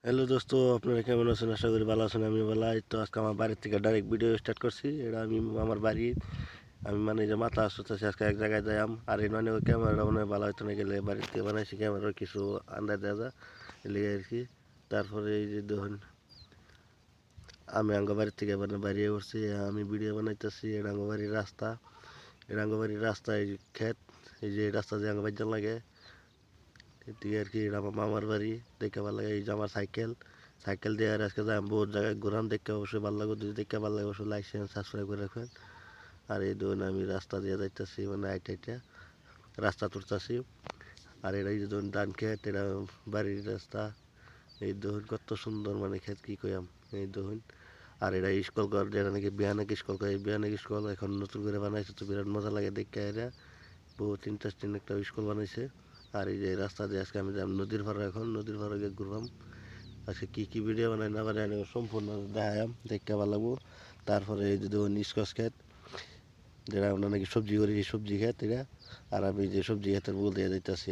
Hello দোস্ত, আপনারা কেমন আছেন? আশা করি ভালো আছেন। আমি ভালো আছি। তো আজকে আমার বাড়ির থেকে ডাইরেক্ট ভিডিও স্টার্ট করছি। এটা আমি আমার বাড়ি, আমি মানে যে মাথা আসতেছি আজকে এক জায়গায় যাইম। আর এই মানে ওই ক্যামেরাটা মনে হয় ভালো হয়তো না, গেলে বাড়িতে বানাইছি ক্যামেরার কিছু আন্দাজ দেওয়া যায় এলিগে আর কি। তারপরে এই যে দেখুন, আমি আঙ্গ বাড়ির থেকে মানে বাইরে উঠছি, আমি ভিডিও বানাইতেছি। এটা আঙ্গ বাড়ির রাস্তা, এটা আঙ্গ বাড়ির রাস্তা, এই যে ক্ষেত, এই যে রাস্তা যে আঙ্গ বাড়ি লাগে এদিকে আর কি। এটা আমার মামার বাড়ি, দেখতে ভালো লাগে। এই যে আমার সাইকেল, সাইকেল দিয়ে আর আজকে যাই বহুত জায়গায় ঘুরাম, দেখতে অবশ্যই ভালো লাগে। যদি দেখতে ভালো লাগে অবশ্যই লাইক শেয়ার সাবস্ক্রাইব করে রাখবেন। আর এই ধরুন আমি রাস্তা দিয়ে যাইতেছি, মানে আইটা রাস্তা তুলতেছি। আর এটা এই যে ধরুন ধান ক্ষেত, এটা বাড়ির রাস্তা। এই ধরুন কত সুন্দর মানে ক্ষেত, কি কইয়াম। এই ধরুন, আর এটা স্কুল ঘর, যেটা নাকি বিয়ানিক স্কুল করে, এই বিয়ানিক স্কুল এখন নতুন করে বানাইছে, তো বিরাট মজা লাগে দেখতে। এরা বহুত ইন্টারেস্টিং একটা স্কুল বানাইছে। আর এই যে রাস্তা দিয়ে আজকে আমি যাম নদীর পাড়ে, এখন নদীর পাড়ে গিয়ে ঘুরবাম। আজকে কী কী ভিডিও বানাই না বানাই আমি সম্পূর্ণ দেখাম, দেখতে ভালো লাগবো। তারপরে এই যে দেখুন স্কচ ক্ষেত, যেটা আমরা নাকি সবজি করি, এই সবজি ক্ষেত এটা। আর আমি যে সবজি ক্ষেতের বল দিয়ে যাইতেছি,